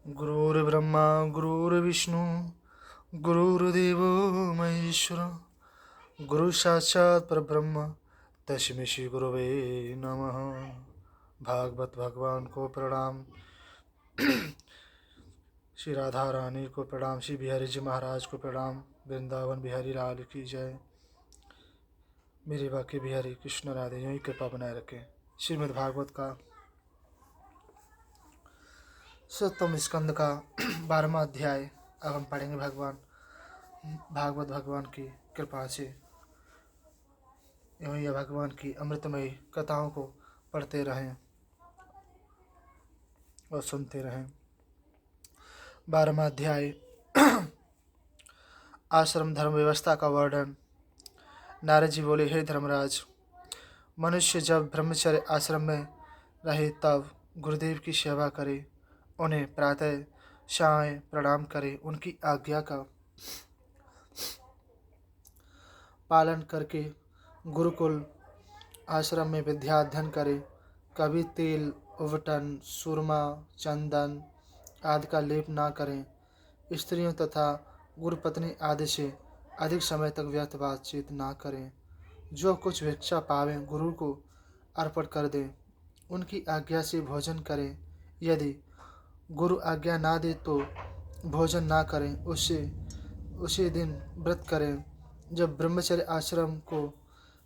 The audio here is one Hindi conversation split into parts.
गुरुर्ब्रह्मा गुरुर्विष्णु गुरुर्देवो महेश्वर गुरु साक्षात् परब्रह्म तस्मै श्री गुरुवे नमः। भागवत भगवान को प्रणाम, श्री राधा रानी को प्रणाम, श्री बिहारी जी महाराज को प्रणाम, वृंदावन बिहारी लाल की जय। मेरे बाकी बिहारी कृष्ण राधे यूं ही कृपा बनाए रखें। श्रीमद् भागवत का सप्तम स्कंद का 12वां अध्याय अब हम पढ़ेंगे। भागवत भगवान की कृपा से यूं ही भगवान की अमृतमयी कथाओं को पढ़ते रहें और सुनते रहें। 12वां अध्याय आश्रम धर्म व्यवस्था का वर्णन। नारद जी बोले, हे धर्मराज, मनुष्य जब ब्रह्मचर्य आश्रम में रहे तब गुरुदेव की सेवा करे, उन्हें प्रातः साय प्रणाम करे, उनकी आज्ञा का पालन करके गुरुकुल आश्रम में विद्या अध्ययन करे। कभी तेल, उवटन, सुरमा, चंदन आदि का लेप ना करें। स्त्रियों तथा गुरुपत्नी आदि से अधिक समय तक व्यर्थ बातचीत ना करें। जो कुछ भिक्षा पावें गुरु को अर्पण कर दें। उनकी आज्ञा से भोजन करें। यदि गुरु आज्ञा ना दे तो भोजन ना करें। उसी दिन व्रत करें। जब ब्रह्मचर्य आश्रम को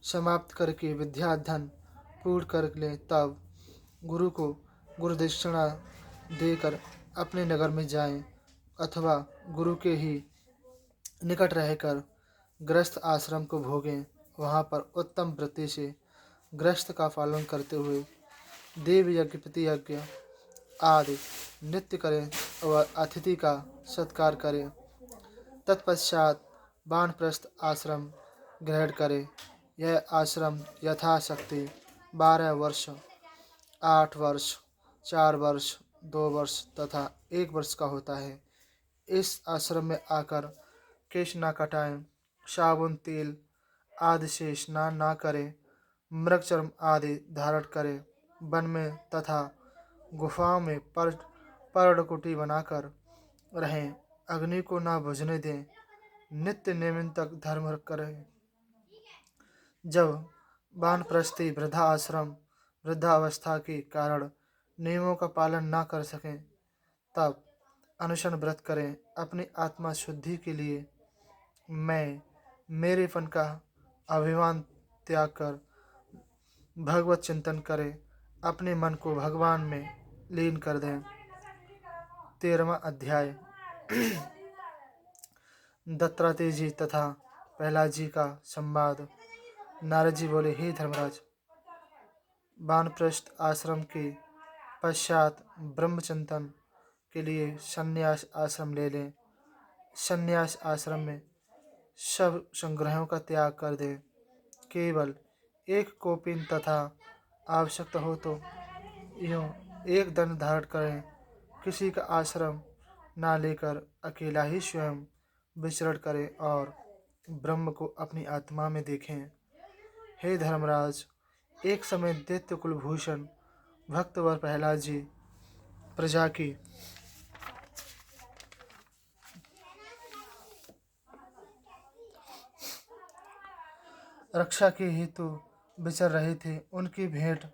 समाप्त करके विद्या अध्ययन पूर्ण कर लें तब गुरु को गुरुदक्षिणा देकर अपने नगर में जाएं, अथवा गुरु के ही निकट रहकर गृहस्थ आश्रम को भोगें। वहाँ पर उत्तम वृत्ति से गृहस्थ का पालन करते हुए देव यज्ञ, पति यज्ञ आदि नृत्य करें और अतिथि का सत्कार करें। तत्पश्चात वानप्रस्थ आश्रम ग्रहण करें। यह आश्रम यथाशक्ति 12 वर्ष, 8 वर्ष, 4 वर्ष, 2 वर्ष तथा 1 वर्ष का होता है। इस आश्रम में आकर केश न कटाएं, साबुन तेल आदि से स्नान ना करें, मृगचर्म आदि धारण करें। वन में तथा गुफाओं में पर्णकुटी बनाकर रहें। अग्नि को ना बुझने दें। नित्य नियमित धर्म करें। जब वानप्रस्थी वृद्धावस्था के कारण नियमों का पालन ना कर सकें तब अनुशन व्रत करें। अपनी आत्मा शुद्धि के लिए मैं मेरेपन का अभिमान त्याग कर भगवत चिंतन करें। अपने मन को भगवान में लीन कर दें। 13वां अध्याय दत्तात्रेय जी तथा प्रहलाद जी का संवाद। नारद जी बोले, हे धर्मराज, वानप्रस्थ आश्रम के पश्चात ब्रह्मचिंतन के लिए संन्यास आश्रम ले लें। संन्यास आश्रम में सब संग्रहों का त्याग कर दें। केवल एक कौपीन तथा आवश्यकता हो तो यूँ एक दंड धारण करें। किसी का आश्रम ना लेकर अकेला ही स्वयं विचरण करें और ब्रह्म को अपनी आत्मा में देखें। हे धर्मराज, एक समय दैत्य कुलभूषण भक्तवर प्रहलाद जी प्रजा की रक्षा के हेतु विचर रहे थे। उनकी भेंट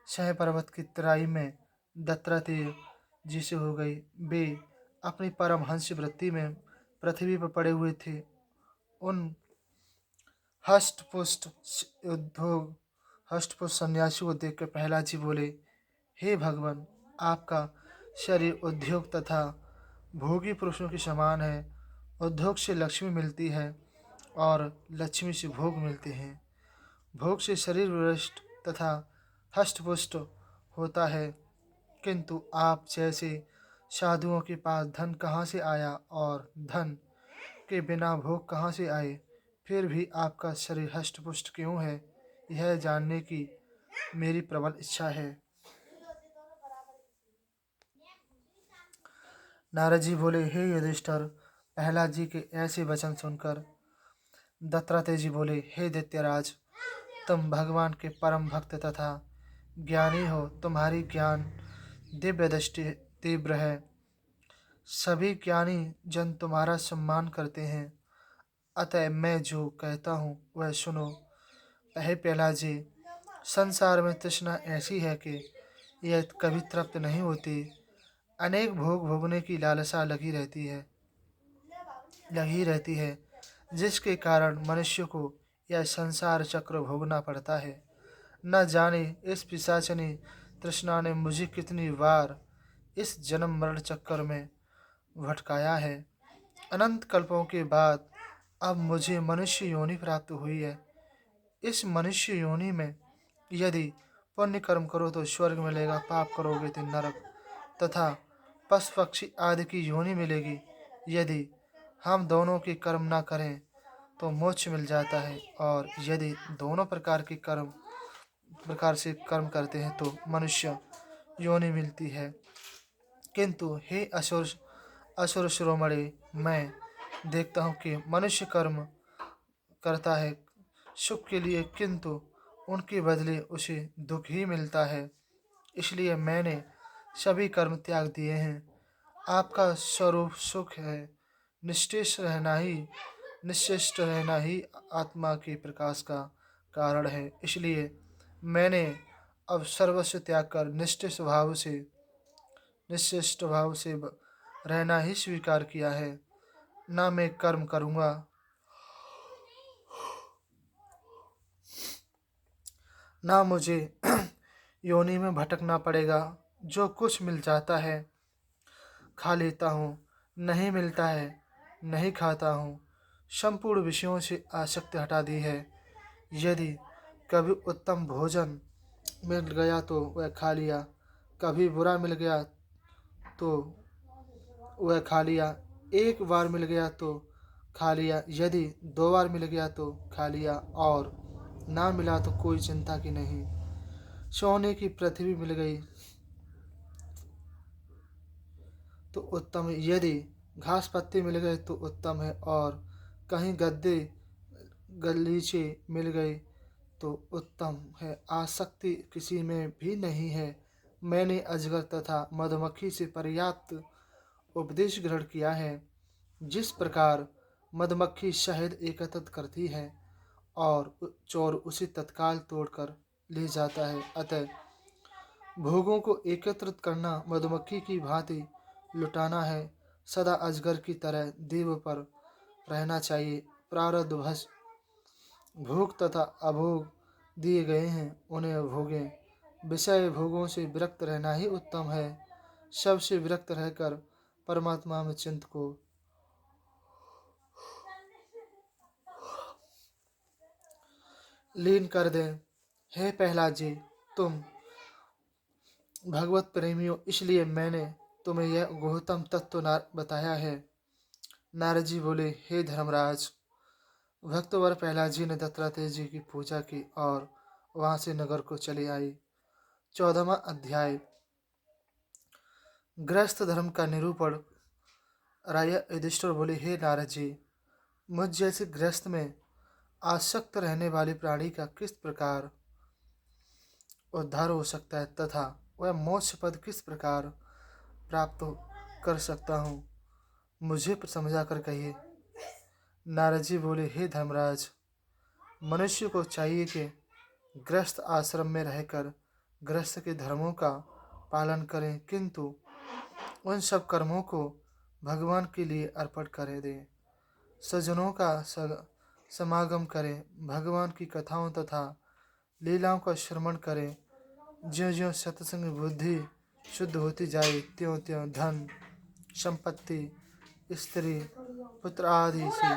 शह पर्वत की तराई में दत्तात्रेय जी से हो गई। वे अपनी परमहंस वृत्ति में पृथ्वी पर पड़े हुए थे। उन हष्टपुष्ट सन्यासी को देखकर प्रहलाद जी बोले, हे भगवान, आपका शरीर उद्योग तथा भोगी पुरुषों के समान है। उद्योग से लक्ष्मी मिलती है और लक्ष्मी से भोग मिलते हैं। भोग से शरीर विष्ट तथा हष्टपुष्ट होता है, किंतु आप जैसे साधुओं के पास धन कहाँ से आया और धन के बिना भोग कहाँ से आए? फिर भी आपका शरीर हष्टपुष्ट क्यों है, यह जानने की मेरी प्रबल इच्छा है। नारद जी बोले, हे युधिष्ठिर, प्रहलाद जी के ऐसे वचन सुनकर दत्तात्रेय जी बोले, हे दैत्यराज, तुम भगवान के परम भक्त तथा ज्ञानी हो। तुम्हारी ज्ञान दिव्य दृष्टि तीव्र है। सभी ज्ञानी जन तुम्हारा सम्मान करते हैं, अतः मैं जो कहता हूँ वह सुनो। प्रहलाद जी, संसार में तृष्णा ऐसी है कि यह कभी तृप्त नहीं होती। अनेक भोग भोगने की लालसा लगी रहती है, जिसके कारण मनुष्य को यह संसार चक्र भोगना पड़ता है। न जाने इस पिशाचिनी तृष्णा ने मुझे कितनी बार इस जन्म मरण चक्कर में भटकाया है। अनंत कल्पों के बाद अब मुझे मनुष्य योनि प्राप्त हुई है। इस मनुष्य योनि में यदि पुण्य कर्म करो तो स्वर्ग मिलेगा, पाप करोगे तो नरक तथा पशु पक्षी आदि की योनि मिलेगी। यदि हम दोनों के कर्म ना करें तो मोक्ष मिल जाता है, और यदि दोनों प्रकार से कर्म करते हैं तो मनुष्य योनि मिलती है। किंतु हे असुर शिरोमणि, मैं देखता हूँ कि मनुष्य कर्म करता है सुख के लिए, किंतु उनके बदले उसे दुख ही मिलता है। इसलिए मैंने सभी कर्म त्याग दिए हैं। आपका स्वरूप सुख है। निश्चिष्ट रहना ही आत्मा के प्रकाश का कारण है। इसलिए मैंने अब सर्वस्व त्याग कर निश्चिष्ट भाव से रहना ही स्वीकार किया है। ना मैं कर्म करूँगा, ना मुझे योनि में भटकना पड़ेगा। जो कुछ मिल जाता है खा लेता हूँ, नहीं मिलता है नहीं खाता हूँ। संपूर्ण विषयों से आसक्ति हटा दी है। यदि कभी उत्तम भोजन मिल गया तो वह खा लिया, कभी बुरा मिल गया तो वह खा लिया, एक बार मिल गया तो खा लिया, यदि 2 बार मिल गया तो खा लिया, और ना मिला तो कोई चिंता की नहीं। सोने की पृथ्वी मिल गई तो उत्तम है, यदि घास पत्ते मिल गए तो उत्तम है, और कहीं गद्दे गलीचे मिल गए तो उत्तम है। आसक्ति किसी में भी नहीं है। मैंने अजगर तथा मधुमक्खी से पर्याप्त उपदेश ग्रहण किया है। जिस प्रकार मधुमक्खी शहद एकत्रित करती है और चोर उसे तत्काल तोड़कर ले जाता है, अतः भोगों को एकत्रित करना मधुमक्खी की भांति लुटाना है। सदा अजगर की तरह देव पर रहना चाहिए। प्रारब्धवश भोग तथा अभोग दिए गए हैं, उन्हें भोगें। विषय भोगों से विरक्त रहना ही उत्तम है। सबसे विरक्त रहकर परमात्मा में चिंत को लीन कर दें। हे प्रहलाद जी, तुम भगवत प्रेमियों, इसलिए मैंने तुम्हें यह गुह्यतम तत्व बताया है। नारद जी बोले, हे धर्मराज, भक्तवर प्रहलाद जी ने दत्तात्रेय जी की पूजा की और वहां से नगर को चले आई। 14वां अध्याय, गृहस्थ धर्म का निरूपण। राजा युधिष्ठिर बोले, हे नारद जी, मुझ जैसे गृहस्थ में आसक्त रहने वाले प्राणी का किस प्रकार उद्धार हो सकता है, तथा वह मोक्ष पद किस प्रकार प्राप्त कर सकता हूँ, मुझे समझा कर कहिए। नारद जी बोले, हे धर्मराज, मनुष्य को चाहिए कि गृहस्थ आश्रम में रहकर गृहस्थ के धर्मों का पालन करें, किंतु उन सब कर्मों को भगवान के लिए अर्पण कर दें। सज्जनों का समागम करें, भगवान की कथाओं तथा लीलाओं का श्रवण करें। ज्यों ज्यों सत्संग बुद्धि शुद्ध होती जाए, त्यों त्यों धन संपत्ति स्त्री पुत्र आदि से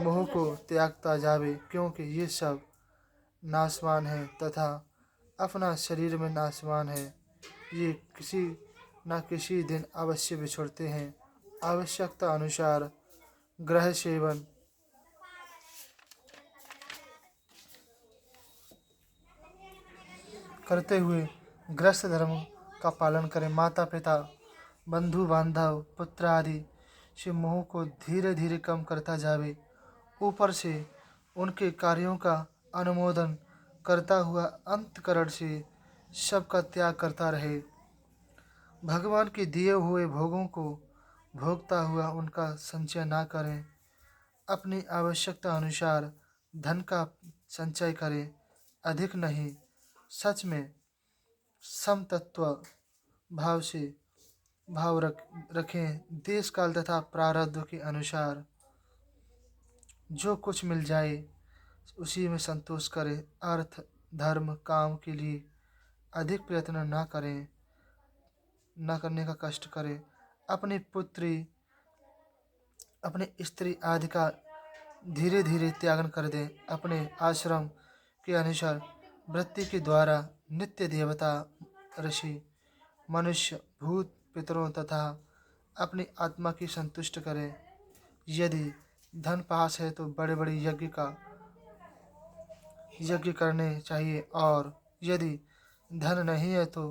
मोह को त्यागता जावे, क्योंकि ये सब नाशवान है तथा अपना शरीर में नाशवान है। ये किसी न किसी दिन अवश्य बिछुड़ते हैं। आवश्यकता अनुसार ग्रह सेवन करते हुए गृहस्थ धर्म का पालन करें। माता पिता बंधु बांधव पुत्र आदि से मोह को धीरे धीरे कम करता जावे। ऊपर से उनके कार्यों का अनुमोदन करता हुआ अंतकरण से सबका त्याग करता रहे। भगवान के दिए हुए भोगों को भोगता हुआ उनका संचय ना करें। अपनी आवश्यकता अनुसार धन का संचय करें, अधिक नहीं। सच में समतत्व भाव से रखें। देश काल तथा प्रारब्ध के अनुसार जो कुछ मिल जाए उसी में संतोष करें। अर्थ, धर्म, काम के लिए अधिक प्रयत्न न करें, न करने का कष्ट करें। अपनी पुत्री, अपनी स्त्री आदि का धीरे धीरे त्यागन कर दें। अपने आश्रम के अनुसार वृत्ति के द्वारा नित्य देवता, ऋषि, मनुष्य, भूत, पितरों तथा अपनी आत्मा की संतुष्ट करें। यदि धन पास है तो बड़े बड़े यज्ञ करने चाहिए, और यदि धन नहीं है तो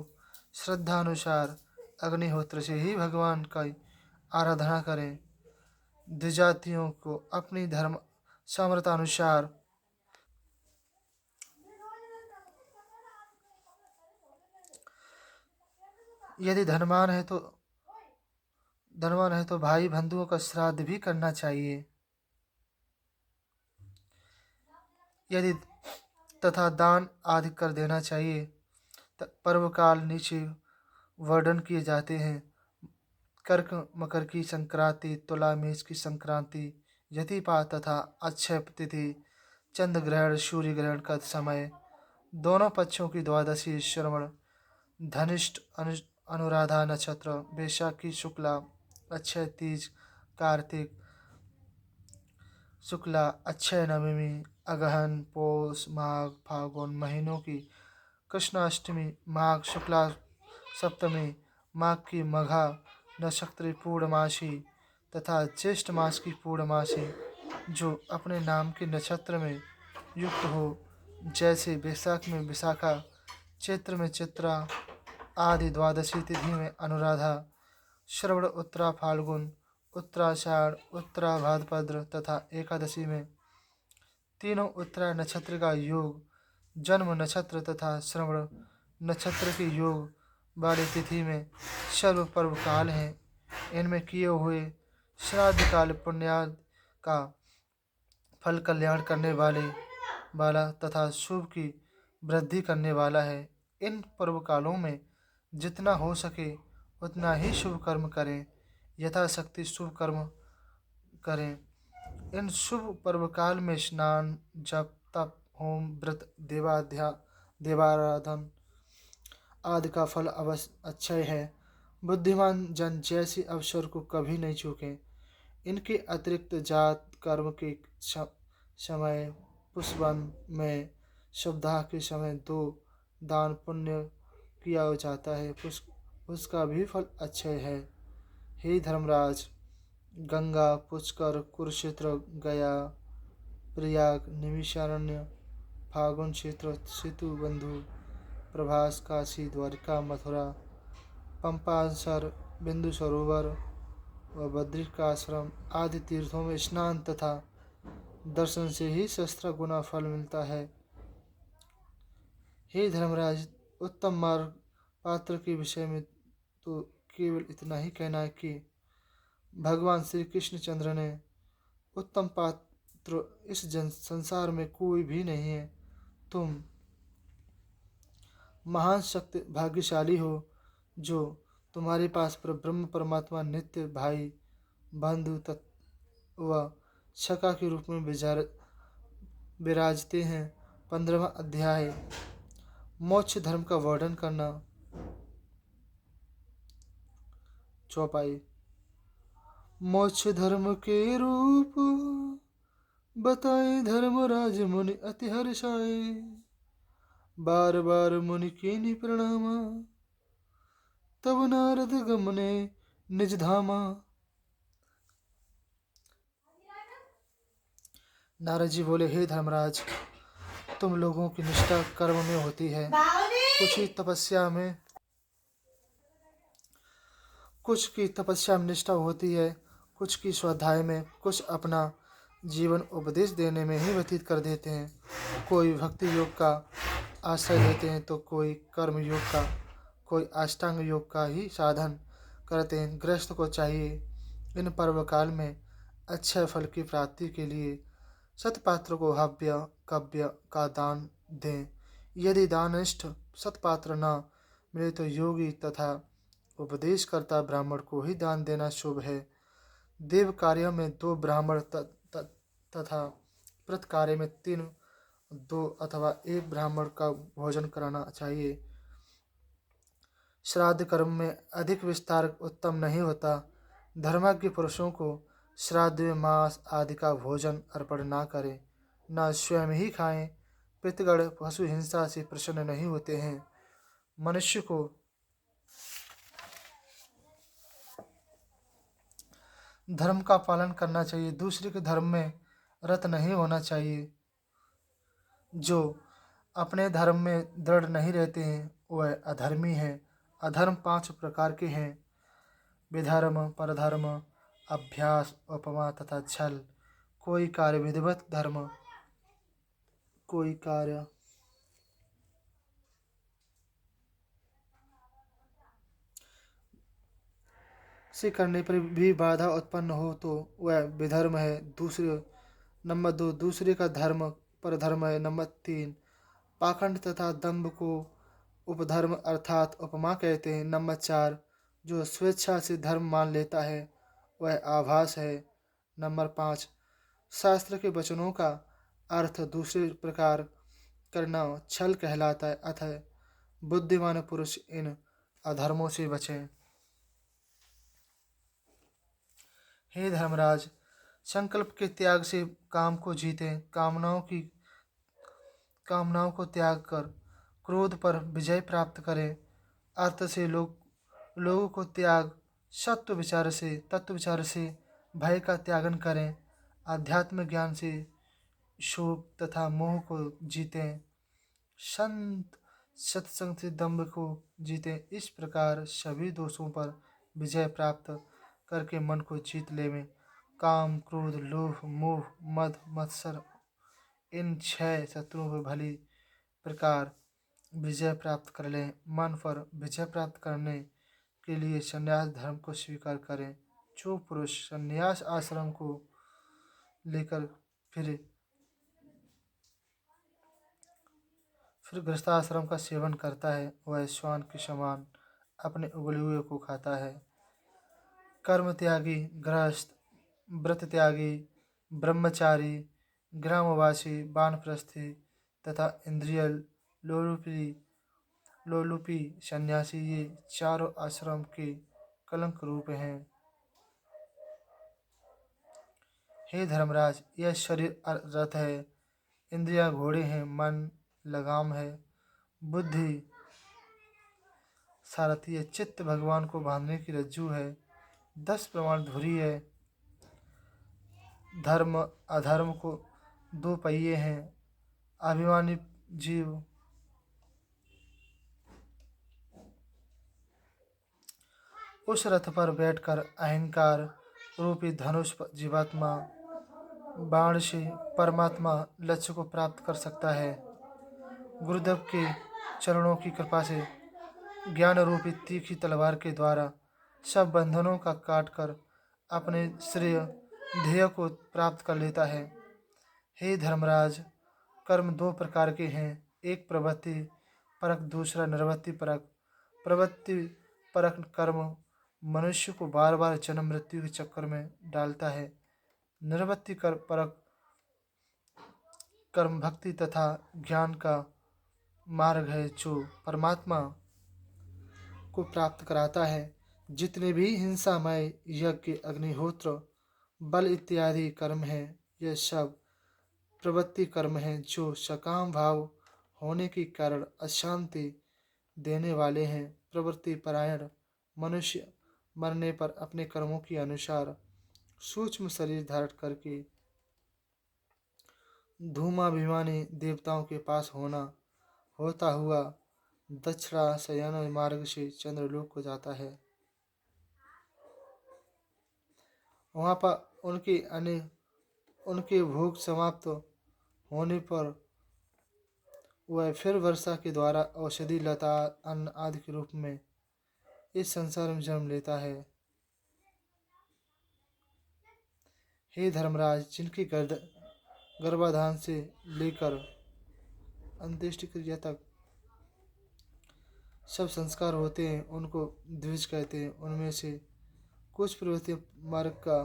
श्रद्धा अनुसार अग्निहोत्र से ही भगवान की आराधना करें। द्विजातियों को अपनी धर्म सामर्थ्य अनुसार यदि धनवान है तो भाई बंधुओं का श्राद्ध भी करना चाहिए। यदि तथा दान आदि कर देना चाहिए। पर्व काल नीचे वर्णन किए जाते हैं। कर्क मकर की संक्रांति, तुला मेष की संक्रांति, यतिपात तथा अक्षय तिथि, चंद्र ग्रहण, सूर्य ग्रहण का समय, दोनों पक्षों की द्वादशी, श्रवण, धनिष्ठ, अनुराधा नक्षत्र, बैशाखी शुक्ला, अक्षय तीज, कार्तिक शुक्ला, अक्षय नवमी, अगहन, पौष, माघ, फागुन महीनों की कृष्णाष्टमी, माघ शुक्ला सप्तमी, माघ की मघा नक्षत्र पूर्णमासी तथा ज्येष्ठ मास की पूर्णमासी जो अपने नाम के नक्षत्र में युक्त हो, जैसे बैसाख में विशाखा, चैत्र में चित्रा आदि। द्वादशी तिथि में अनुराधा, श्रवण उत्तरा फाल्गुन, उत्तराषाढ़, उत्तरा भाद्रपद तथा एकादशी में तीनों उत्तरा नक्षत्र का योग, जन्म नक्षत्र तथा श्रवण नक्षत्र के योग वाली तिथि में सर्व पर्व काल हैं। इनमें किए हुए श्राद्ध काल पुण्याद का फल कल्याण करने वाला तथा शुभ की वृद्धि करने वाला है। इन पर्व कालों में जितना हो सके उतना ही शुभ कर्म करें, यथाशक्ति शुभ कर्म करें। इन शुभ पर्व काल में स्नान, जप, तप, होम, व्रत, देवाराधन आदि का फल अवश्य अच्छय है। बुद्धिमान जन जैसे अवसर को कभी नहीं चूकें। इनके अतिरिक्त जात कर्म के समय, पुष्पन में शुभदाह के समय दो दान पुण्य किया जाता है, उसका भी फल अच्छय है। हे धर्मराज, गंगा, पुष्कर, कुरुक्षेत्र, गया, प्रयाग, निमिषारण्य, फागुन क्षेत्र, सेतु बंधु, प्रभास, काशी, द्वारिका, मथुरा, पंपासर, बिंदु सरोवर व बद्रिकाश्रम आदि तीर्थों में स्नान तथा दर्शन से ही 17 गुना फल मिलता है। हे धर्मराज, उत्तम मार्ग पात्र के विषय में तो केवल इतना ही कहना है कि भगवान श्री कृष्णचंद्र ने उत्तम पात्र इस संसार में कोई भी नहीं है। तुम महान शक्ति भाग्यशाली हो जो तुम्हारे पास पर ब्रह्म परमात्मा नित्य भाई बंधु व सखा के रूप में विराजते हैं। 15वां अध्याय मोक्ष धर्म का वर्णन करना। चौपाई। मोक्ष धर्म के रूप बताए धर्मराज मुनि अति हर्षाए, बार बार मुनि कीनी प्रणामा, तब नारद गमने निज धामा। नारद जी बोले, हे धर्मराज, तुम लोगों की निष्ठा कर्म में होती है। कुछ की तपस्या में निष्ठा होती है, कुछ की स्वाध्याय में, कुछ अपना जीवन उपदेश देने में ही व्यतीत कर देते हैं। कोई भक्ति योग का आश्रय लेते हैं तो कोई कर्म योग का, कोई अष्टांग योग का ही साधन करते हैं। गृहस्थ को चाहिए इन पर्व काल में अच्छे फल की प्राप्ति के लिए सतपात्र को हव्य कव्य का दान दें। यदि दाननिष्ठ सतपात्र न मिले तो योगी तथा उपदेशकर्ता ब्राह्मण को ही दान देना शुभ है। देव कार्य में 2 ब्राह्मण तथा व्रत कार्य में 3 2 अथवा 1 ब्राह्मण का भोजन कराना चाहिए। श्राद्ध कर्म में अधिक विस्तार उत्तम नहीं होता। धर्मज्ञ पुरुषों को श्राद्ध में मांस आदि का भोजन अर्पण ना करें, न स्वयं ही खाएं। पितृगण पशु हिंसा से प्रसन्न नहीं होते हैं। मनुष्य को धर्म का पालन करना चाहिए, दूसरे के धर्म में रत नहीं होना चाहिए। जो अपने धर्म में दृढ़ नहीं रहते हैं वह अधर्मी है। अधर्म 5 प्रकार के हैं: विधर्म, परधर्म, अभ्यास, उपमा तथा छल। कोई कार्य विधिवत धर्म, कोई कार्य से करने पर भी बाधा उत्पन्न हो तो वह विधर्म है। नंबर 2 दूसरे का धर्म परधर्म है। नंबर 3 पाखंड तथा दंभ को उपधर्म अर्थात उपमा कहते हैं। नंबर 4 जो स्वेच्छा से धर्म मान लेता है वह आभास है। नंबर 5 शास्त्र के वचनों का अर्थ दूसरे प्रकार करना छल कहलाता है। अतः बुद्धिमान पुरुष इन अधर्मों से बचें। हे धर्मराज, संकल्प के त्याग से काम को जीतें। कामनाओं को त्याग कर क्रोध पर विजय प्राप्त करें। अर्थ से लोगों को त्याग तत्व विचार से भय का त्यागन करें। आध्यात्म ज्ञान से शोक तथा मोह को जीतें। संत सत्संग से दंभ को जीतें। इस प्रकार सभी दोषों पर विजय प्राप्त करके मन को जीत लेवें। काम, क्रोध, लोभ, मोह, मद, मत्सर इन 6 शत्रुओं पर भली प्रकार विजय प्राप्त कर लें। मन पर विजय प्राप्त करने के लिए संन्यास धर्म को स्वीकार करें। जो पुरुष संन्यास आश्रम को लेकर फिर गृहस्थाश्रम का सेवन करता है वह श्वान के समान अपने उगले हुए को खाता है। कर्म त्यागी गृहस्थ, व्रत त्यागी ब्रह्मचारी, ग्रामवासी वानप्रस्थी तथा इंद्रिय लोलुपी सन्यासी ये चारों आश्रम के कलंक रूप हैं। हे धर्मराज, यह शरीर रथ है, इंद्रियां घोड़े हैं, मन लगाम है, बुद्धि सारथी है, चित्त भगवान को बांधने की रज्जू है, 10 प्रमाण धुरी है। धर्म अधर्म को 2 पहिए हैं। अभिमानी जीव उस रथ पर बैठकर अहंकार रूपी धनुष जीवात्मा बाण से परमात्मा लक्ष्य को प्राप्त कर सकता है। गुरुदेव के चरणों की कृपा से ज्ञान रूपी तीखी तलवार के द्वारा सब बंधनों का काटकर अपने श्रेय ध्येय को प्राप्त कर लेता है। हे धर्मराज, कर्म 2 प्रकार के हैं, एक प्रवृत्ति परक, दूसरा निवृत्ति परक। प्रवृत्ति परक कर्म मनुष्य को बार बार जन्म मृत्यु के चक्कर में डालता है। निवृत्ति परक कर्म भक्ति तथा ज्ञान का मार्ग है जो परमात्मा को प्राप्त कराता है। जितने भी हिंसामय यज्ञ, अग्निहोत्र, बल इत्यादि कर्म हैं, यह सब प्रवृत्ति कर्म हैं जो सकाम भाव होने के कारण अशांति देने वाले हैं। प्रवृत्ति परायण मनुष्य मरने पर अपने कर्मों के अनुसार सूक्ष्म शरीर धारण करके धूमाभिमानी देवताओं के पास होता हुआ दक्षिणाशयन मार्ग से चंद्रलोक को जाता है। वहाँ पर उनके भोग समाप्त होने पर वह फिर वर्षा के द्वारा औषधि, लता, अन्न आदि के रूप में इस संसार में जन्म लेता है। हे धर्मराज, जिनकी गर्भाधान से लेकर अंत्येष्टि क्रिया तक सब संस्कार होते हैं उनको द्विज कहते हैं। उनमें से कुछ प्रवृत्ति मार्ग का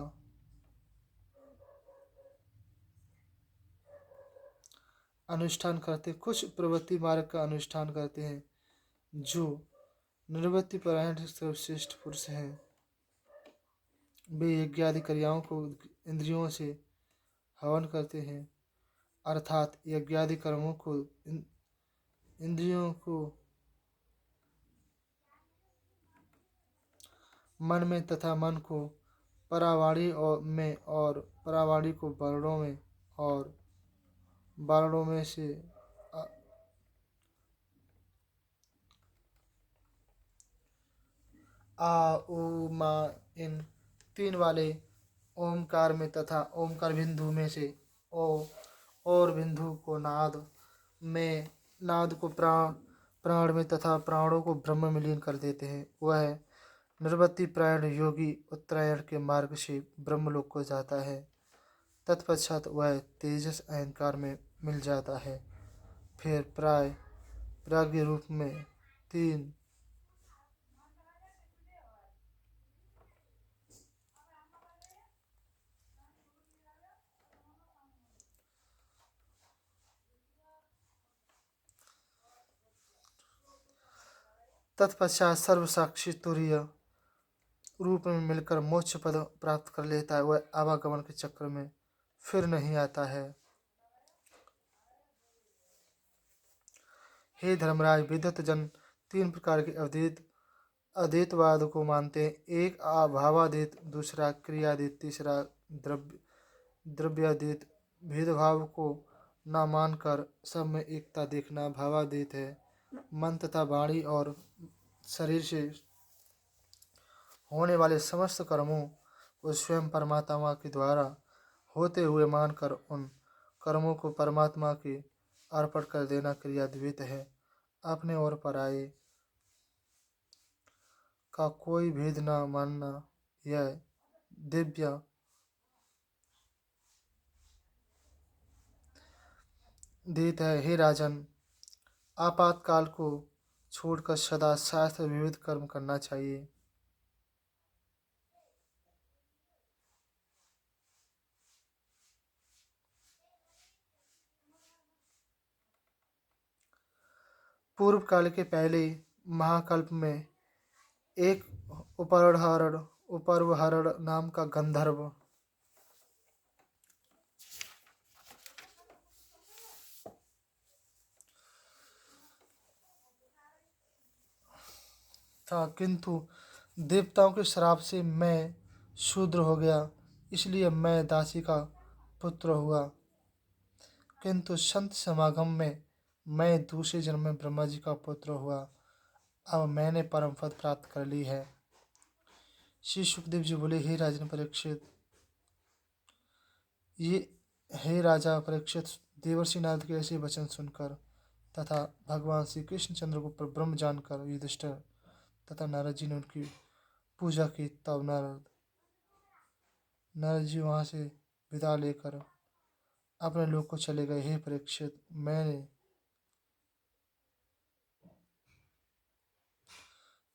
अनुष्ठान करते, कुछ प्रवृत्ति मार्ग का अनुष्ठान करते हैं। जो निवृत्ति परायण सर्वश्रेष्ठ पुरुष हैं, वे यज्ञादि क्रियाओं को इंद्रियों से हवन करते हैं, अर्थात यज्ञादि कर्मों को इंद्रियों को मन में तथा मन को परावाणी और परावाणी को वर्णों में और वर्णों में से आ उ मा इन तीन वाले ओमकार में तथा ओमकार बिंदु में से ओ और बिंदु को नाद में, नाद को प्राण में तथा प्राणों को ब्रह्म में लीन कर देते हैं। वह निवृत्ति प्रायण योगी उत्तरायण के मार्ग से ब्रह्मलोक को जाता है। तत्पश्चात वह तेजस अहंकार में मिल जाता है। फिर प्राज्ञ रूप में तीन तत्पश्चात सर्वसाक्षी तुरीय रूप में मिलकर मोक्ष पद प्राप्त कर लेता है। वह आवागमन के चक्र में फिर नहीं आता है। हे धर्मराज, विद्वत जन तीन प्रकार के अद्वैतवाद को मानते हैं। एक अभावाद्वैत, दूसरा क्रियाद्वैत, तीसरा द्रव्याद्वैत। भेदभाव को न मानकर सब में एकता देखना भावाद्वैत है। मन तथा वाणी और शरीर से होने वाले समस्त कर्मों को स्वयं परमात्मा के द्वारा होते हुए मानकर उन कर्मों को परमात्मा के अर्पण कर देना क्रियाद्वैत है। अपने और पराये का कोई भेद न मानना यह दिव्य द्वैत है। हे राजन, आपातकाल को छोड़कर सदा शास्त्र विविध कर्म करना चाहिए। पूर्व काल के पहले महाकल्प में एक उपरहरण नाम का गंधर्व था, किंतु देवताओं के श्राप से मैं शूद्र हो गया, इसलिए मैं दासी का पुत्र हुआ। किंतु संत समागम में मैं दूसरे जन्म में ब्रह्मा जी का पुत्र हुआ। अब मैंने परम पद प्राप्त कर ली है। श्री सुखदेव जी बोले, हे राजन परीक्षित, हे राजा परीक्षित, देवर्षि नारद के ऐसे वचन सुनकर तथा भगवान श्री कृष्ण चंद्र को ब्रह्म जानकर युधिष्ठिर तथा नारद जी ने उनकी पूजा की। तब नारद जी वहाँ से विदा लेकर अपने लोक को चले गए। हे परीक्षित, मैंने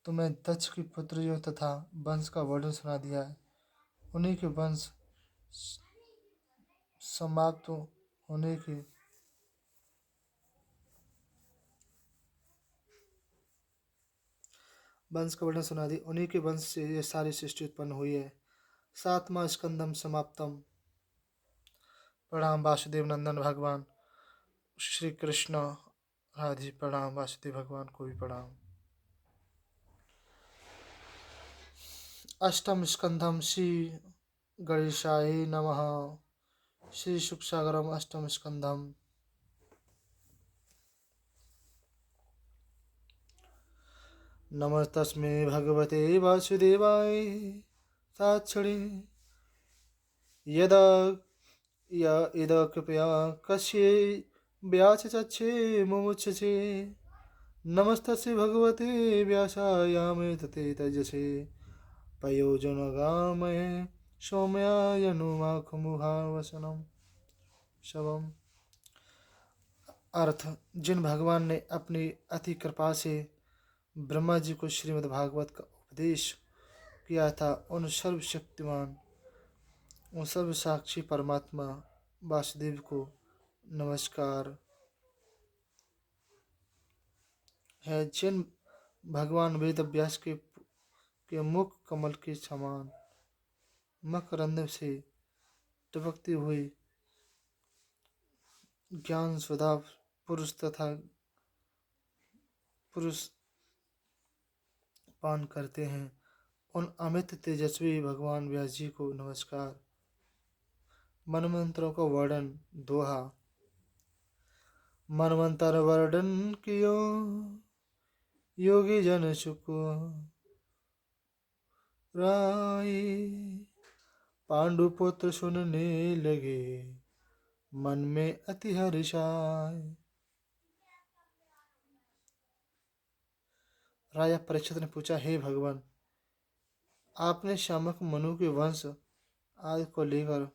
तुम्हें दक्ष की पुत्रियों तथा वंश का वर्णन सुना दिया है। उन्हीं के वंश समाप्त होने के वंश का वर्णन सुना दी। उन्हीं के वंश से ये सारी सृष्टि उत्पन्न हुई है। 7वां स्कंदम समाप्तम। प्रणाम वासुदेव नंदन भगवान श्री कृष्ण राधे। प्रणाम वासुदेव भगवान को भी प्रणाम। अष्टम स्कंधम श्री गणेशाय नमः। श्री सुखसागरम अष्टम स्कंधम। नमस्तस्मै भगवते वासुदेवाय साक्षिणे यदा इद कृपया कस्यै व्यासचक्षे मुमुक्षसे। नमस्तस्य भगवते व्यासाय तते तजसे पयोजनगामये सौम्यायनुमाखमुहावसनम शवम। अर्थ, जिन भगवान ने अपनी अति कृपा से ब्रह्मा जी को श्रीमद् भागवत का उपदेश किया था, उन सर्वशक्तिमान, उन सर्वसाक्षी परमात्मा वासुदेव को नमस्कार है। जिन भगवान वेद व्यास के मुख कमल के समान मकरंद से टपकती हुई ज्ञान सुधा पुरुष तथा पुरुष पान करते हैं, उन अमित तेजस्वी भगवान व्यास जी को नमस्कार। मनमंत्रों का वर्णन। दोहा। मनमंत्र वर्णन कियो योगी जन सुख राय, पांडुपुत्र सुनने लगे मन में अति हर्षाय। राजा परीक्षित ने पूछा, हे भगवान, आपने शामक मनु के वंश आदि को लेकर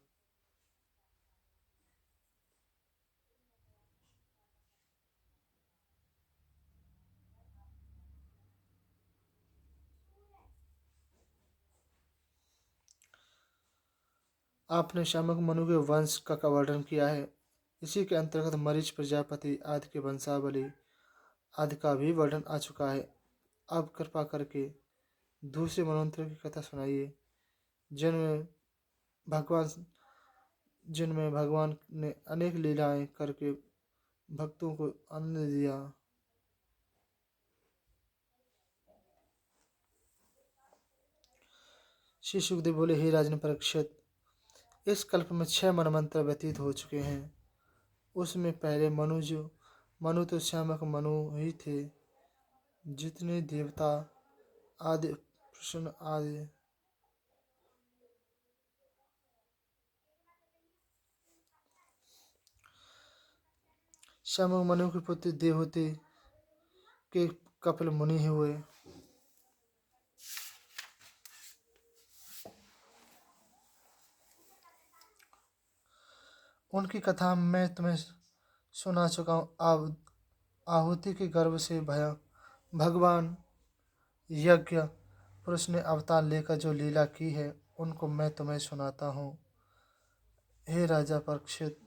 आपने शामक मनु के वंश का वर्णन किया है। इसी के अंतर्गत मरीच प्रजापति आदि के वंशावली आदि का भी वर्णन आ चुका है। अब कृपा करके दूसरे मनवंतर की कथा सुनाइए, जिनमें भगवान जिनमें भगवान ने अनेक लीलाएं करके भक्तों को आनंद दिया। श्री सुखदेव बोले, हे राजन परीक्षित, इस कल्प में 6 मनवंतर व्यतीत हो चुके हैं। उसमें पहले मनु तो श्यामक मनु ही थे। जितने देवता आदि प्रश्न आदि श्यामक मनु के पुत्र देवहूति के कपिल मुनि ही हुए। उनकी कथा मैं तुम्हें सुना चुका हूँ। आहुति के गर्भ से भगवान यज्ञ पुरुष ने अवतार लेकर जो लीला की है, उनको मैं तुम्हें सुनाता हूँ। हे राजा परीक्षित,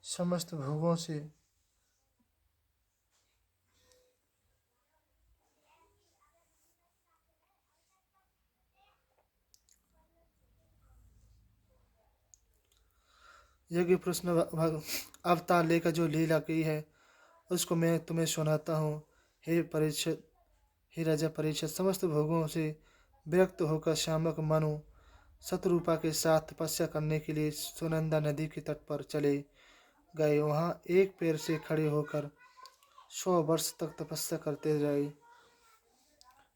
समस्त भोगों से यज्ञ पुरुष ने अवतार लेकर जो लीला की है, उसको मैं तुम्हें सुनाता हूँ। हे राजा परीक्षित, समस्त भोगों से विरक्त होकर शामक मनु शतरूपा के साथ तपस्या करने के लिए सुनंदा नदी के तट पर चले गए। वहाँ एक पैर से खड़े होकर 100 वर्ष तक तपस्या करते रहे।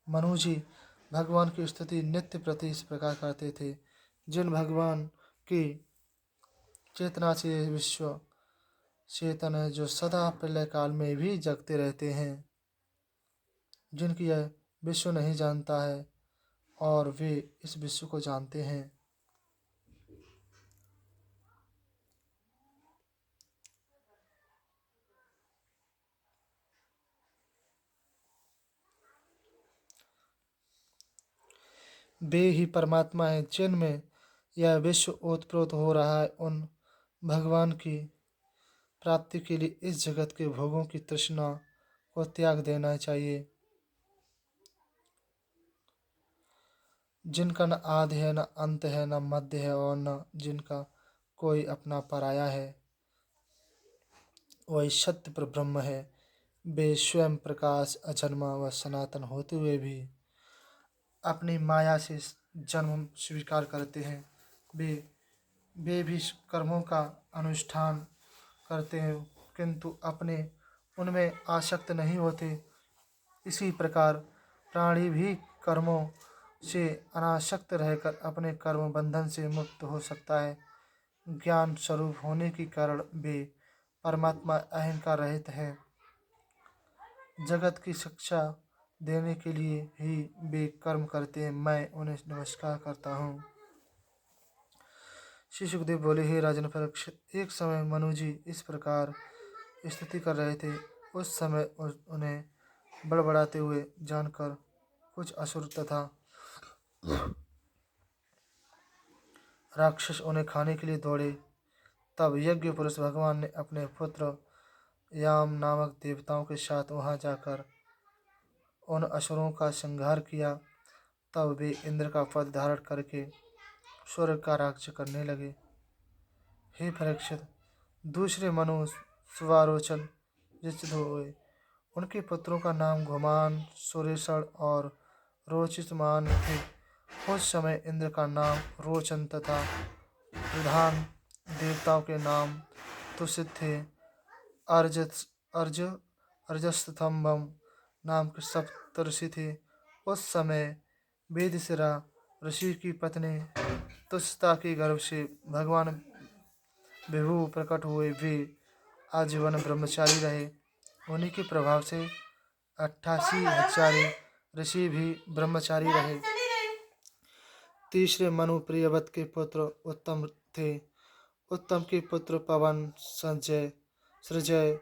मनु जी भगवान की स्तुति नित्य प्रति इस प्रकार करते थे, जिन भगवान की चेतना से विश्व चेतन है, जो सदा प्रलय काल में भी जगते रहते हैं, जिनकी यह विश्व नहीं जानता है और वे इस विश्व को जानते हैं। वे ही परमात्मा हैं, जिनमें यह विश्व ओतप्रोत हो रहा है। उन भगवान की प्राप्ति के लिए इस जगत के भोगों की तृष्णा को त्याग देना चाहिए, जिनका न आदि है, न अंत है, न मध्य है और न जिनका कोई अपना पराया है। वही सत्य पर ब्रह्म है। वे स्वयं प्रकाश अजन्मा व सनातन होते हुए भी अपनी माया से जन्म स्वीकार करते हैं। वे वे भी कर्मों का अनुष्ठान करते हैं, किंतु अपने उनमें आसक्त नहीं होते। इसी प्रकार प्राणी भी कर्मों से अनासक्त रहकर अपने कर्म बंधन से मुक्त हो सकता है। ज्ञान स्वरूप होने के कारण वे परमात्मा अहंकार रहित है। जगत की शिक्षा देने के लिए ही वे कर्म करते हैं। मैं उन्हें नमस्कार करता हूँ। श्री सुखदेव बोले, हे राजन परीक्षित, एक समय मनु जी इस प्रकार स्तुति कर रहे थे। उस समय उन्हें बड़बड़ाते हुए जानकर कुछ असुर तथा राक्षस उन्हें खाने के लिए दौड़े। तब यज्ञ पुरुष भगवान ने अपने पुत्र याम नामक देवताओं के साथ वहां जाकर उन असुरों का संहार किया। तब वे इंद्र का पद धारण करके स्वर्ग का राज्य करने लगे। हे परीक्षित, दूसरे मनु सुवारोचन जित हुए। उनके पुत्रों का नाम घुमान, सुरेशण और रोचितमान थे। उस समय इंद्र का नाम रोचन तथा प्रधान देवताओं के नाम तुषित थे। अर्ज अर्जस्तंभम नाम के सप्तर्षि थे। उस समय वेदशिरा ऋषि की पत्नी तुषता के गर्भ से भगवान विभु प्रकट हुए। वे आजीवन ब्रह्मचारी रहे। उन्हीं के प्रभाव से 88,000 ऋषि भी ब्रह्मचारी रहे। तीसरे मनु प्रियव्रत के पुत्र उत्तम थे। उत्तम के पुत्र पवन, संजय, सृजय,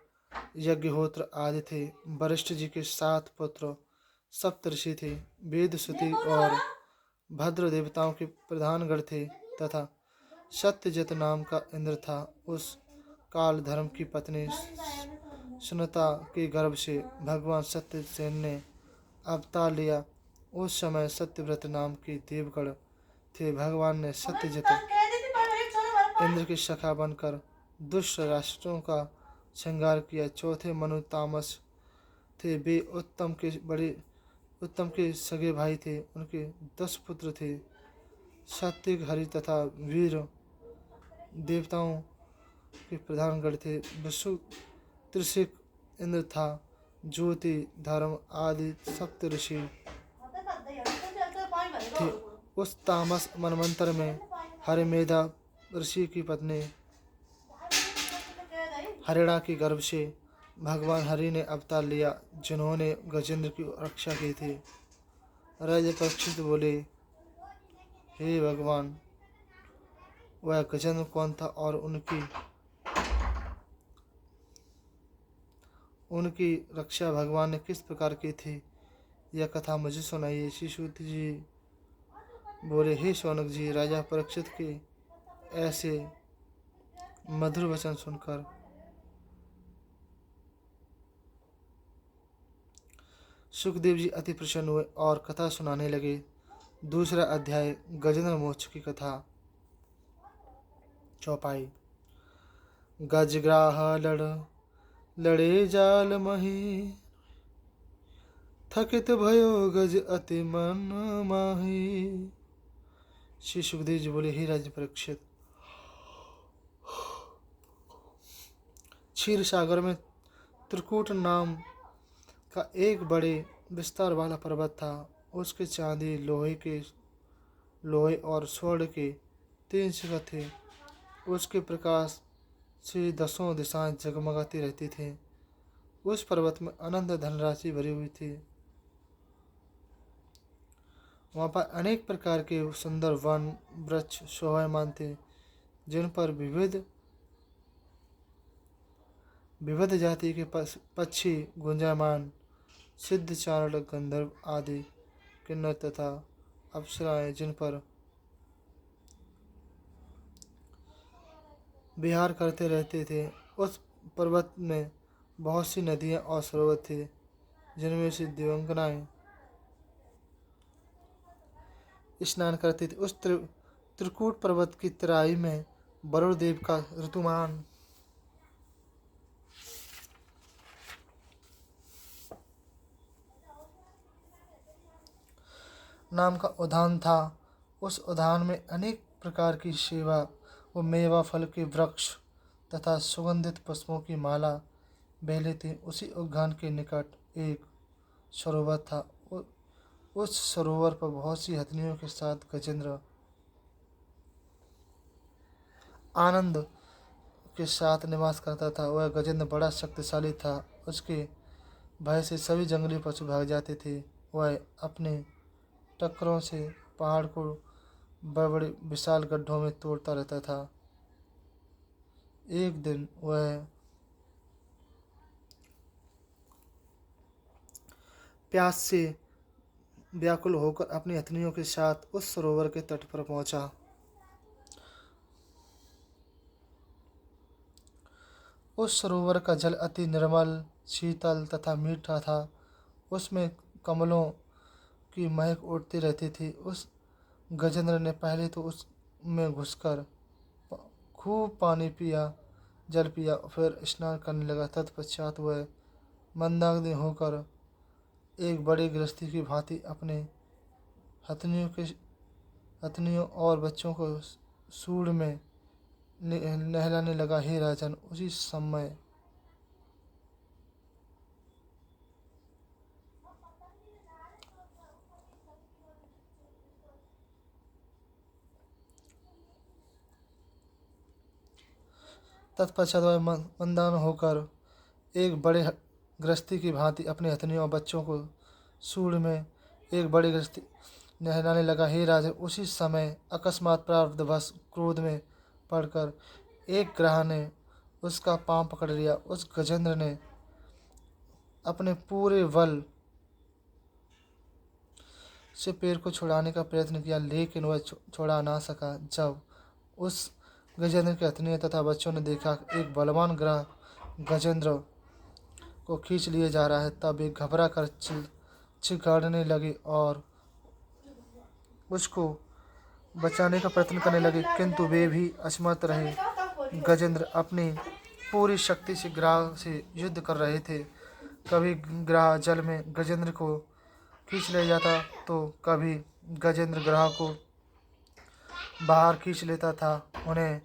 यज्ञहोत्र आदि थे। वशिष्ठ जी के 7 पुत्र सप्तऋषि थे। वेद, श्रुति और भद्र देवताओं के प्रधानगण थे तथा सत्यजित नाम का इंद्र था। उस काल धर्म की पत्नी सुनता के गर्भ से भगवान सत्यसेन ने अवतार लिया। उस समय सत्यव्रत नाम के देवगण थे। भगवान ने सत्यजित इंद्र की सखा बनकर दुष्ट राष्ट्रों का संहार किया। चौथे मनु तामस थे। वे उत्तम के सगे भाई थे। उनके 10 पुत्र थे। सात्विक, हरि तथा वीर देवताओं के प्रधान गण थे। विशु, त्रिशिक इंद्र था। ज्योति, धर्म आदि सप्त ऋषि थे। उस तामस मनवंतर में हरिमेधा ऋषि की पत्नी हरिणा के गर्भ से भगवान हरि ने अवतार लिया, जिन्होंने गजेंद्र की रक्षा की थी। राजा परीक्षित बोले, हे भगवान, वह गजेंद्र कौन था और उनकी रक्षा भगवान ने किस प्रकार की थी, यह कथा मुझे सुनाइए। श्री सूत जी बोले, हे शौनक जी, राजा परीक्षित के ऐसे मधुर वचन सुनकर सुखदेव जी अति प्रसन्न हुए और कथा सुनाने लगे। दूसरा अध्याय, गजेंद्र मोक्ष की कथा। चौपाई। गजग्राह लड़े जाल मही, थकित भयो गज अति मन माही। श्री सुखदेव जी बोले, हे राजा परीक्षित, क्षीर सागर में त्रिकूट नाम का एक बड़े विस्तार वाला पर्वत था। उसके चांदी, लोहे और स्वर्ण के 3 शिखर थे। उसके प्रकाश से 10 दिशाएं जगमगाती रहती थीं। उस पर्वत में अनंत धनराशि भरी हुई थी। वहाँ पर अनेक प्रकार के सुंदर वन वृक्ष शोभायमान थे, जिन पर विविध जाति के पक्षी गुंजायमान, सिद्ध, चारण, गंधर्व आदि किन्नर तथा अप्सराएं जिन पर विहार करते रहते थे। उस पर्वत में बहुत सी नदियां और सरोवर थे, जिनमें से दिव्यांगनाएं स्नान करती थी। उस त्रिकूट पर्वत की तराई में वरुण देव का ऋतुमान नाम का उद्यान था। उस उद्यान में अनेक प्रकार की सेवा व मेवा फल के वृक्ष तथा सुगंधित पुष्पों की माला बेले थी। उसी उद्यान के निकट एक सरोवर था। उस सरोवर पर बहुत सी हथनियों के साथ गजेंद्र आनंद के साथ निवास करता था। वह गजेंद्र बड़ा शक्तिशाली था। उसके भय से सभी जंगली पशु भाग जाते थे। वह अपने टक्करों से पहाड़ को बड़े बड़े विशाल गड्ढों में तोड़ता रहता था। एक दिन वह प्यास से व्याकुल होकर अपनी हथनियों के साथ उस सरोवर के तट पर पहुंचा। उस सरोवर का जल अति निर्मल, शीतल तथा मीठा था। उसमें कमलों की महक उड़ती रहती थी। उस गजेंद्र ने पहले तो उसमें घुसकर खूब पानी पिया, जल पिया, फिर स्नान करने लगा। तत्पश्चात वह मंदाग्नि होकर एक बड़े गृहस्थी की भांति अपने हथनियों और बच्चों को सूंड में नहलाने लगा। हे राजन, उसी समय तत्पश्चात वह मंदान होकर एक बड़े गृहस्थी की भांति अपने हथनियों और बच्चों को सूंड में एक बड़ी गृहस्थी नहलाने लगा। हे राजन, उसी समय अकस्मात प्रारब्धवश क्रोध में पड़कर एक ग्राह ने उसका पांव पकड़ लिया। उस गजेंद्र ने अपने पूरे बल से पैर को छुड़ाने का प्रयत्न किया, लेकिन वह छुड़ा ना सका। जब उस गजेंद्र के हथनियों तथा बच्चों ने देखा एक बलवान ग्राह गजेंद्र को खींच लिए जा रहा है, तब वे घबरा कर चिल्लाने लगे और उसको बचाने का प्रयत्न करने लगे, किंतु वे भी असमर्थ रहे। गजेंद्र अपनी पूरी शक्ति से ग्राह से युद्ध कर रहे थे। कभी ग्राह जल में गजेंद्र को खींच ले जाता तो कभी गजेंद्र ग्राह को बाहर खींच लेता था। उन्हें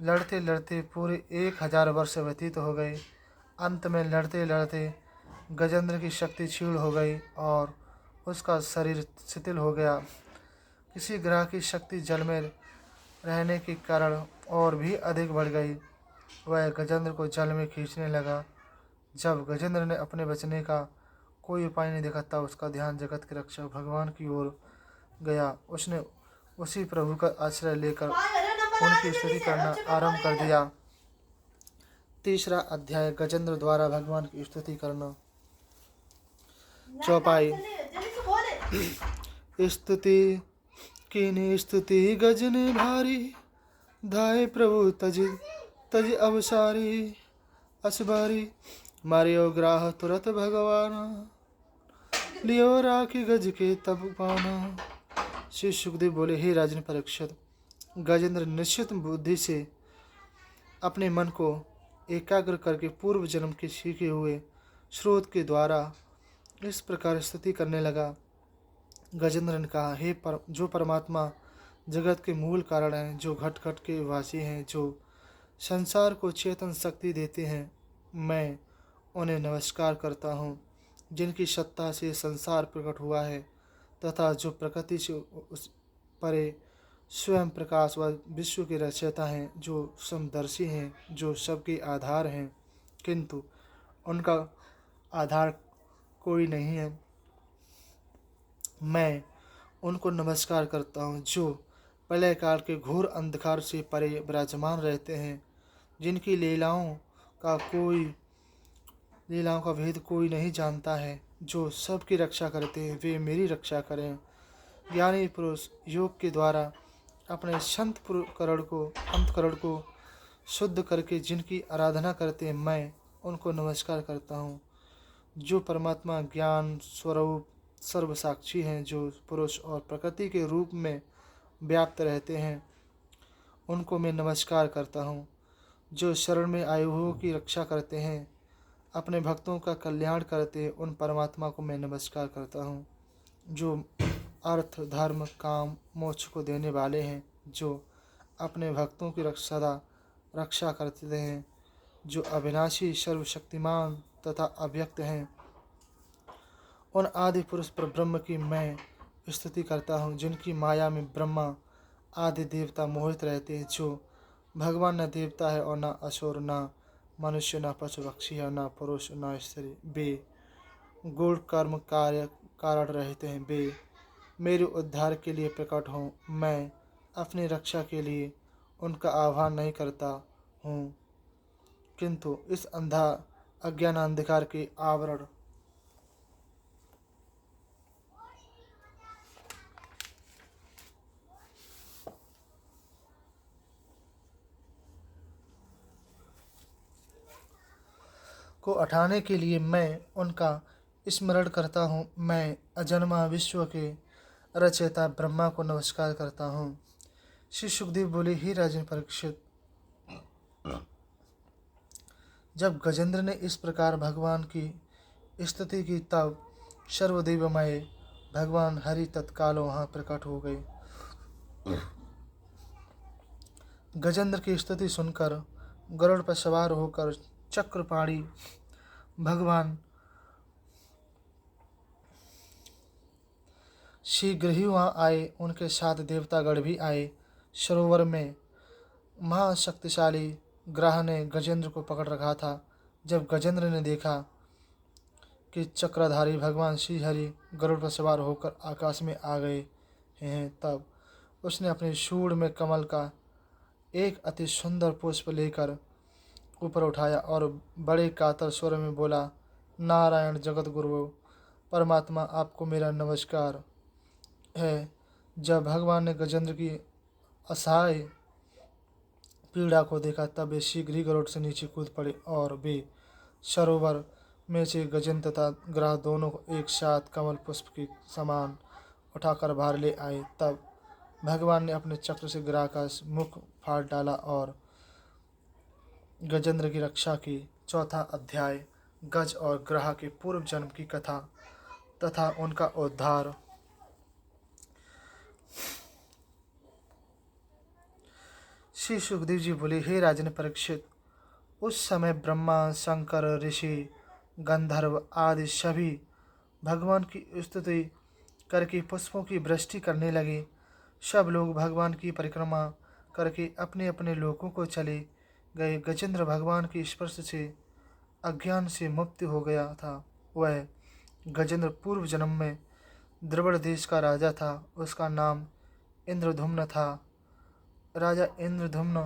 लड़ते लड़ते पूरे 1000 वर्ष व्यतीत हो गए। अंत में लड़ते लड़ते गजेंद्र की शक्ति क्षीण हो गई और उसका शरीर शिथिल हो गया। किसी ग्रह की शक्ति जल में रहने के कारण और भी अधिक बढ़ गई। वह गजेंद्र को जल में खींचने लगा। जब गजेंद्र ने अपने बचने का कोई उपाय नहीं देखा, तब उसका ध्यान जगत के रक्षक भगवान की ओर गया। उसने उसी प्रभु का आश्रय लेकर उनकी स्तुति करना आरंभ कर दिया। तीसरा अध्याय, गजेंद्र द्वारा भगवान की स्तुति करना। चौपाई। स्तुति कीनी स्तुति गजने भारी, धाये प्रभु तज तज अवसारी। असबारी मारियो ग्राह तुरत भगवाना, लियो राखी गज के तब पाना। श्री सुखदेव बोले, हे राजन परीक्षित, गजेंद्र निश्चित बुद्धि से अपने मन को एकाग्र करके पूर्व जन्म के सीखे हुए स्रोत के द्वारा इस प्रकार स्तुति करने लगा। गजेंद्र ने कहा, हे जो परमात्मा जगत के मूल कारण हैं, जो घट घट के वासी हैं, जो संसार को चेतन शक्ति देते हैं, मैं उन्हें नमस्कार करता हूँ, जिनकी सत्ता से संसार प्रकट हुआ है तथा जो प्रकृति से उस परे स्वयं प्रकाश व विश्व के रचयिता हैं, जो समदर्शी हैं, जो सबके आधार हैं, किंतु उनका आधार कोई नहीं है। मैं उनको नमस्कार करता हूँ, जो प्रलय काल के घोर अंधकार से परे विराजमान रहते हैं, जिनकी लीलाओं का भेद कोई नहीं जानता है, जो सबकी रक्षा करते हैं, वे मेरी रक्षा करें। ज्ञानी पुरुष योग के द्वारा अपने अंतकरण को शुद्ध करके जिनकी आराधना करते हैं, मैं उनको नमस्कार करता हूँ। जो परमात्मा ज्ञान स्वरूप सर्वसाक्षी हैं, जो पुरुष और प्रकृति के रूप में व्याप्त रहते हैं, उनको मैं नमस्कार करता हूँ। जो शरण में आए हुओं की रक्षा करते हैं, अपने भक्तों का कल्याण करते हैं, उन परमात्मा को मैं नमस्कार करता हूँ। जो अर्थ धर्म काम मोक्ष को देने वाले हैं, जो अपने भक्तों की सदा रक्षा करते हैं, जो अविनाशी सर्वशक्तिमान तथा अव्यक्त हैं, उन आदि पुरुष पर ब्रह्म की मैं स्तुति करता हूँ, जिनकी माया में ब्रह्मा आदि देवता मोहित रहते हैं। जो भगवान न देवता है और न असुर, न मनुष्य, न पशु पक्षी है, न पुरुष न स्त्री, वे गूढ़ कारण रहते हैं, वे मेरे उद्धार के लिए प्रकट हों। मैं अपनी रक्षा के लिए उनका आह्वान नहीं करता हूँ, किंतु इस अंधा अज्ञान अंधकार के आवरण को हटाने के लिए मैं उनका स्मरण करता हूँ। मैं अजन्मा विश्व के रचयिता ब्रह्मा को नमस्कार करता हूँ। श्री सुखदेव बोले, ही राजन परीक्षित, जब गजेंद्र ने इस प्रकार भगवान की स्तुति की तब सर्वदेवमय भगवान हरि तत्काल वहाँ प्रकट हो गए। गजेंद्र की स्तुति सुनकर गरुड़ पर सवार होकर चक्रपाणी भगवान शीघ्र ही वहाँ आए। उनके साथ देवतागण भी आए। सरोवर में महाशक्तिशाली ग्रह ने गजेंद्र को पकड़ रखा था। जब गजेंद्र ने देखा कि चक्रधारी भगवान श्री हरि गरुड़ पर सवार होकर आकाश में आ गए हैं, तब उसने अपने सूंड में कमल का एक अति सुंदर पुष्प लेकर ऊपर उठाया और बड़े कातर स्वर में बोला, नारायण जगत गुरु परमात्मा, आपको मेरा नमस्कार है। जब भगवान ने गजेंद्र की असहाय पीड़ा को देखा तब वे शीघ्र ही गरुड़ से नीचे कूद पड़े और वे सरोवर में से गजेंद्र तथा ग्रह दोनों को एक साथ कमल पुष्प के समान उठाकर बाहर ले आए। तब भगवान ने अपने चक्र से ग्रह का मुख फाड़ डाला और गजेंद्र की रक्षा की। चौथा अध्याय गज और ग्रह के पूर्व जन्म की कथा तथा उनका उद्धार। श्री सुखदेव जी बोले, हे राजन परीक्षित, उस समय ब्रह्मा, शंकर, ऋषि, गंधर्व आदि सभी भगवान की स्तुति करके पुष्पों की वृष्टि करने लगे। सब लोग भगवान की परिक्रमा करके अपने अपने लोकों को चले गए। गजेंद्र भगवान के स्पर्श से अज्ञान से मुक्त हो गया था। वह गजेंद्र पूर्व जन्म में द्रविड़ देश का राजा था। उसका नाम इंद्रधुम्न था। राजा इंद्रधुम्न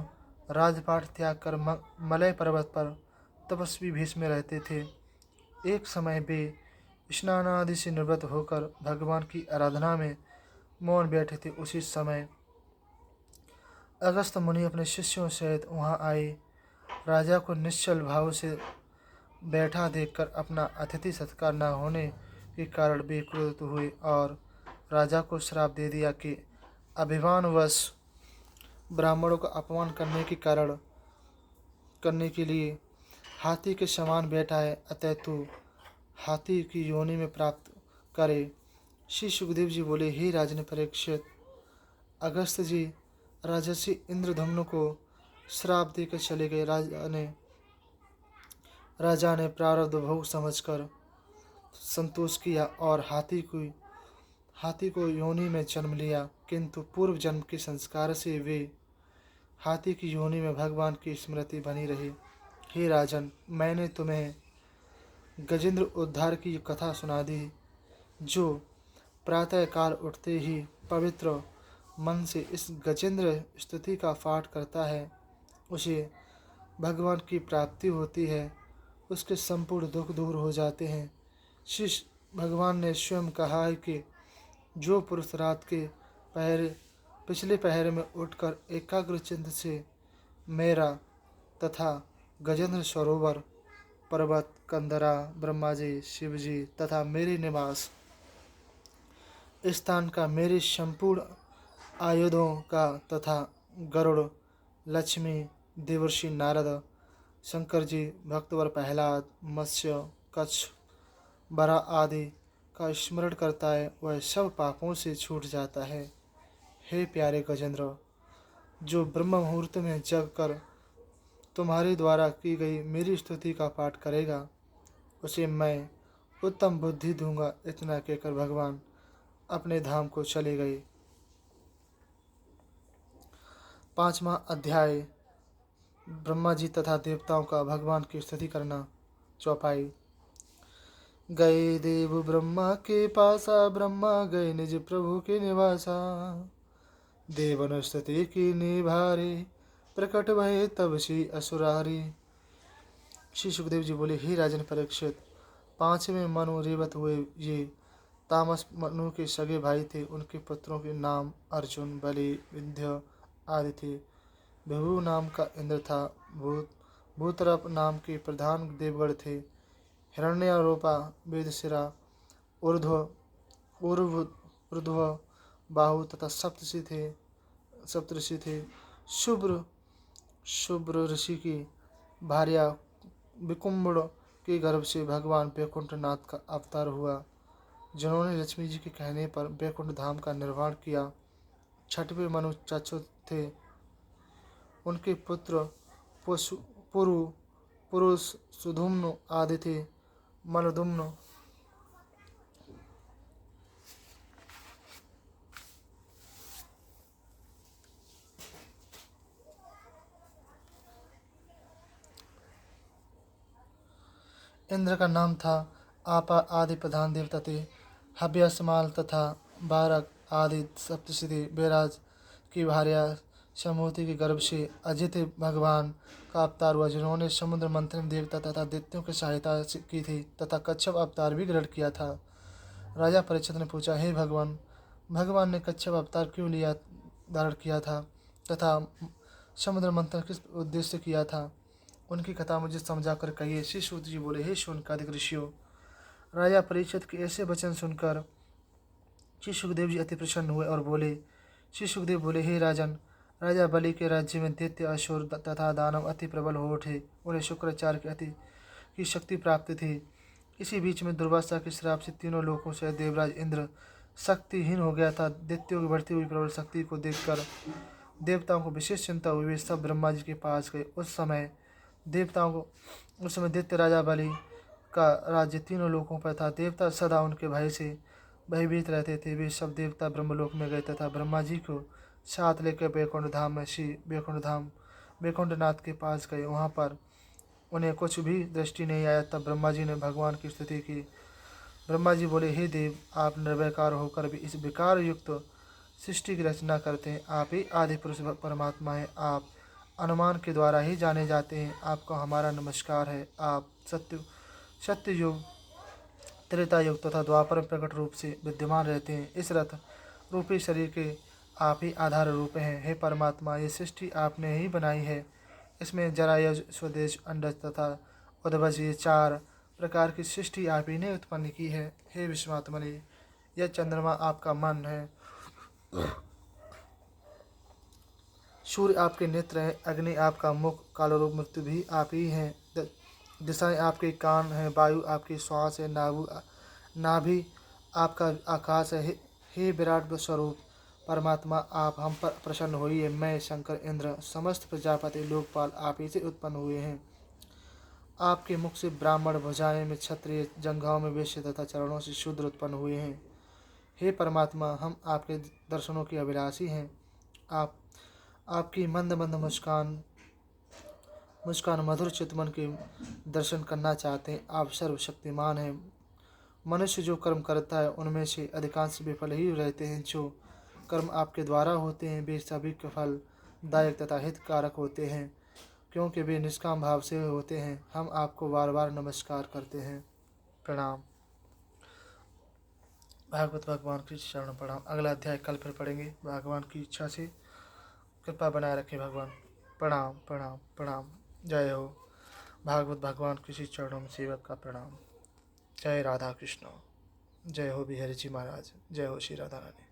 राजपाट त्याग कर मलय पर्वत पर तपस्वी भेष में रहते थे। एक समय वे स्नान आदि से निवृत्त होकर भगवान की आराधना में मौन बैठे थे। उसी समय अगस्त मुनि अपने शिष्यों सहित वहां आए। राजा को निश्चल भाव से बैठा देखकर अपना अतिथि सत्कार न होने के कारण वे क्रोधित हुए और राजा को श्राप दे दिया कि अभिमानवश ब्राह्मणों का अपमान करने के लिए हाथी के समान बैठा है, अतः तू हाथी की योनि में प्राप्त करे। श्री सुखदेव जी बोले, हे राजन परीक्षित, अगस्त जी राजर्षि इंद्रधम्न को श्राप देकर चले गए। राजा ने प्रारब्ध भोग समझकर संतोष किया और हाथी को योनि में जन्म लिया, किंतु पूर्व जन्म के संस्कार से वे हाथी की योनि में भगवान की स्मृति बनी रही। हे राजन, मैंने तुम्हें गजेंद्र उद्धार की कथा सुना दी। जो प्रातः काल उठते ही पवित्र मन से इस गजेंद्र स्तुति का पाठ करता है, उसे भगवान की प्राप्ति होती है। उसके संपूर्ण दुख दूर हो जाते हैं। शिष्य भगवान ने स्वयं कहा है कि जो पुरुष रात के पिछले पहर में उठकर एकाग्र चित्त से मेरा तथा गजेंद्र सरोवर, पर्वत, कंदरा, ब्रह्मा जी, शिव जी तथा मेरे निवास स्थान का, मेरे संपूर्ण आयुधों का तथा गरुड़, लक्ष्मी, देवर्षि नारद, शंकर जी, भक्तवर प्रहलाद, मत्स्य, कच्छ, बरा आदि का स्मरण करता है, वह सब पापों से छूट जाता है। हे प्यारे गजेंद्र, जो ब्रह्म मुहूर्त में जग कर तुम्हारे द्वारा की गई मेरी स्तुति का पाठ करेगा, उसे मैं उत्तम बुद्धि दूंगा। इतना कहकर भगवान अपने धाम को चले गए। 5वां अध्याय ब्रह्मा जी तथा देवताओं का भगवान की स्तुति करना। चौपाई। गए देव ब्रह्मा के पासा, ब्रह्मा गए निज प्रभु के निवासा। देवनुस्तुति की निभारे, प्रकट भये तब श्री असुरारी। श्री सुखदेव जी बोले, हे राजन परीक्षित, पांचवें मनु रेवत हुए ये तामस मनु के सगे भाई थे। उनके पुत्रों के नाम अर्जुन, बलि, विंध्य आदि थे। विभु नाम का इंद्र था। भूतरप नाम के प्रधान देवगण थे। हिरण्यारोपा, वेदशिरा, ऊर्ध्व ऊर्ध्व ऊर्ध्व बाहु तथा सप्तऋषि थे। शुभ्र ऋषि की भार्या विकुम्बड़ के गर्भ से भगवान वैकुंठनाथ का अवतार हुआ, जिन्होंने लक्ष्मी जी के कहने पर वैकुंठ धाम का निर्माण किया। छठवें मनु चाचु थे। उनके पुत्र पुरुष सुधुम्न आदि थे। मलदुम्न इंद्र का नाम था। आपा आदि प्रधान देवता थे। हव्यसमाल तथा बारक आदि सप्तऋषि थे। बैराज की भार्या समूति के गर्भ से अजित भगवान का अवतार हुआ, जिन्होंने समुद्र मंथन देवता तथा दैत्यों की सहायता की थी तथा कच्छप अवतार भी ग्रहण किया था। राजा परीक्षित ने पूछा, हे भगवान ने कच्छप अवतार क्यों धारण किया था तथा समुद्र मंथन किस उद्देश्य से किया था? उनकी कथा मुझे समझा कर कहिए। श्री सूत जी बोले, हे शौनकादिक ऋषियों, राजा परीक्षित के ऐसे वचन सुनकर श्री सुखदेव जी अति प्रसन्न हुए और बोले। श्री सुखदेव बोले, हे राजन, राजा बलि के राज्य में दैत्य, असुर तथा दानव अति प्रबल हो उठे। उन्हें शुक्राचार्य की शक्ति प्राप्त थी। इसी बीच में दुर्वासा के श्राप से तीनों लोकों से देवराज इंद्र शक्तिहीन हो गया था। दैत्यों की बढ़ती हुई प्रबल शक्ति को देखकर देवताओं को विशेष चिंता हुई। वे सब ब्रह्मा जी के पास गए। उस समय दैत्य राजा बलि का राज्य तीनों लोकों पर था। देवता सदा उनके भय से भयभीत रहते थे। वे सब देवता ब्रह्मलोक में गए तथा ब्रह्मा जी को साथ लेकर वैकुंठ धाम में श्री वैकुंठनाथ के पास गए। वहाँ पर उन्हें कुछ भी दृष्टि नहीं आया। तब ब्रह्मा जी ने भगवान की स्तुति की। ब्रह्मा जी बोले, हे देव, आप निर्विकार होकर भी इस विकार युक्त सृष्टि की रचना करते हैं। आप ही आदि पुरुष परमात्मा हैं। आप अनुमान के द्वारा ही जाने जाते हैं। आपको हमारा नमस्कार है। आप सत्य युग, त्रेता युग तथा द्वापर में प्रकट रूप से विद्यमान रहते हैं। इस रथ रूपी शरीर के आप ही आधार रूप हैं। हे परमात्मा, ये सृष्टि आपने ही बनाई है। इसमें जरायुज, स्वदेश, अंडज तथा उद्भज, ये चार प्रकार की सृष्टि आप ही ने उत्पन्न की है। हे विश्वात्मने, यह चंद्रमा आपका मन है, सूर्य आपके नेत्र हैं, अग्नि आपका मुख, कालरूप मृत्यु भी आप ही हैं, दिशाएं आपके कान हैं, वायु आपकी श्वास है, नाभि आपका आकाश है। हे विराट स्वरूप परमात्मा, आप हम पर प्रसन्न होइए। मैं, शंकर, इंद्र, समस्त प्रजापति, लोकपाल आप ही से उत्पन्न हुए हैं। आपके मुख से ब्राह्मण, भुजाएं में क्षत्रिय, जंघाओं में वैश्य तथा चरणों से शूद्र उत्पन्न हुए हैं। हे परमात्मा, हम आपके दर्शनों के अभिलाषी हैं। आपकी मंद मंद मुस्कान मधुर चितमन के दर्शन करना चाहते हैं। आप सर्वशक्तिमान हैं। मनुष्य जो कर्म करता है उनमें से अधिकांश विफल ही रहते हैं। जो कर्म आपके द्वारा होते हैं वे सभी फलदायक तथा हितकारक होते हैं, क्योंकि वे निष्काम भाव से होते हैं। हम आपको बार बार नमस्कार करते हैं। प्रणाम। भागवत भगवान की शरण प्रणाम। अगला अध्याय कल फिर पढ़ेंगे। भगवान की इच्छा से कृपा बनाए रखें भगवान। प्रणाम प्रणाम प्रणाम। जय हो भागवत भगवान किसी चरणों में सेवक का प्रणाम। जय राधा कृष्ण। जय हो बिहारी जी महाराज। जय हो श्री राधा रानी।